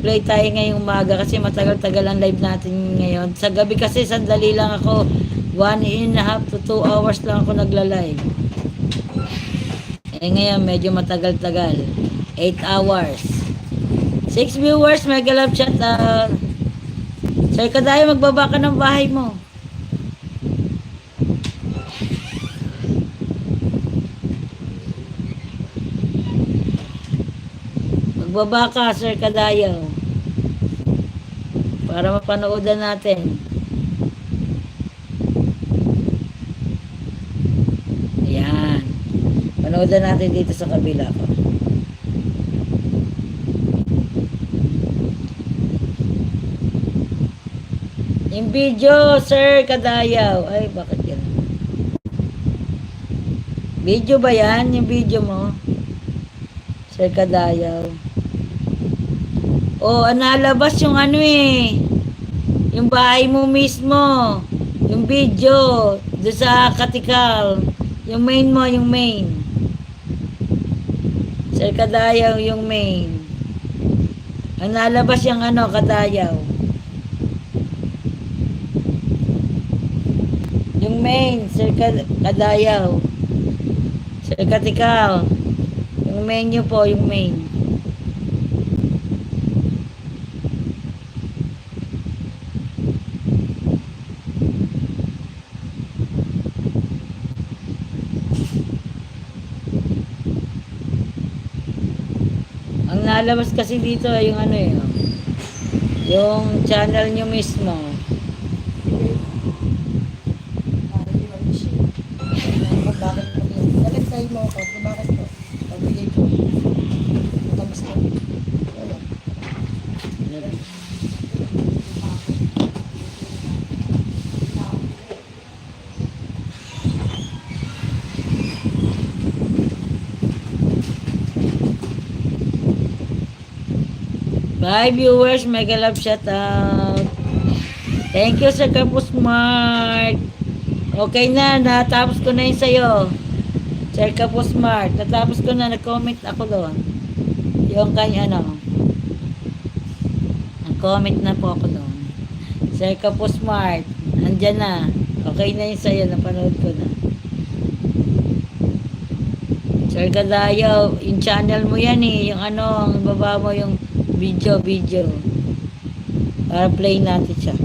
mag-play tayo ngayong umaga kasi matagal-tagal ang live natin ngayon. Sa gabi kasi sandali lang ako. 1.5 to 2 hours lang ako nagla-live. Eh ngayon medyo matagal-tagal. 8 hours. 6 viewers, mega love chat. Sir Kadayo, magbaba ka ng bahay mo. Magbaba ka, Sir Kadayo. Para mapanoodan natin. Ayan. Panoodan natin dito sa kabila ko. Yung video, Sir Kadayaw. Ay, bakit yan? Video ba yan? Yung video mo? Sir Kadayaw. Oh, nalabas yung ano eh. Yung bahay mo mismo. Yung video. Doon sa Katikal. Yung main mo, yung main. Sir Kadayaw, yung main. Ang nalabas yung ano, Kadayaw. Yung main, Sir Kadayaw. Sir Katikal. Yung main nyo po, yung main. Ang nalabas kasi dito ay yung ano eh. Yung channel nyo mismo. Bakit kayo mo ako? Bakit po? Pagbigay ko. Matamas ko. Wala. Bye viewers, mega love shout out. Thank you Sir Kapus Smart. Okay na, natapos ko na yun sa'yo. Sir Kapus Smart, natapos ko na, nag-comment ako doon. Yung kanya ano. Nag-comment na po ako doon. Sir Kapus Smart, andyan na. Okay na yun sa'yo, napanood ko na. Sir Gadayo, yung channel mo yan eh, yung ano, ang baba mo yung video. Para play natin siya.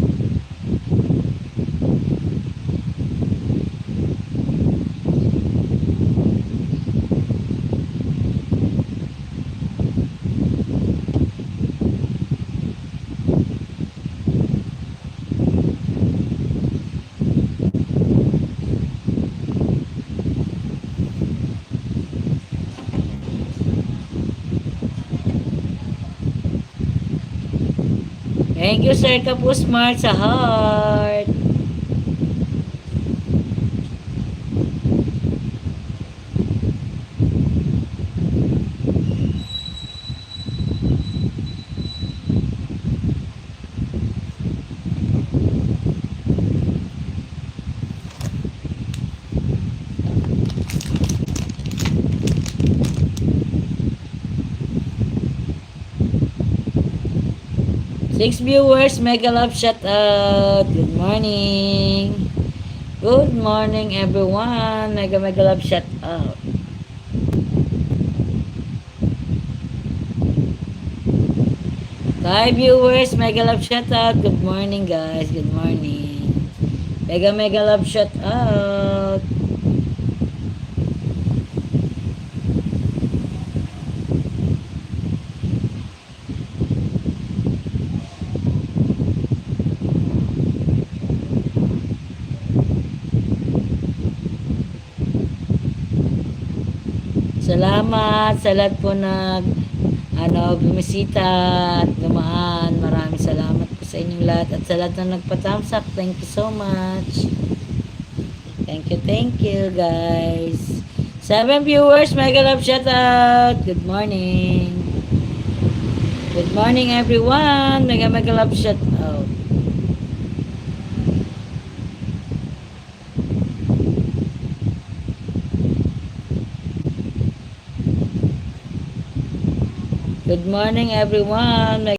Thank you, Sir Kapus Smart sa heart. Six viewers, mega love shout out. Good morning. Good morning everyone. Mega love shout out. Five viewers, mega love shout out. Good morning guys. Good morning. Mega love shout out. Salamat sa lahat po na bumisita at dumaan. Maraming salamat po sa inyong lahat at sa lahat na nagpa-thumbs up. Thank you so much. Thank you guys. 7 viewers, mega love shout out. Good morning. Good morning everyone. Mega love shout out. Good morning everyone.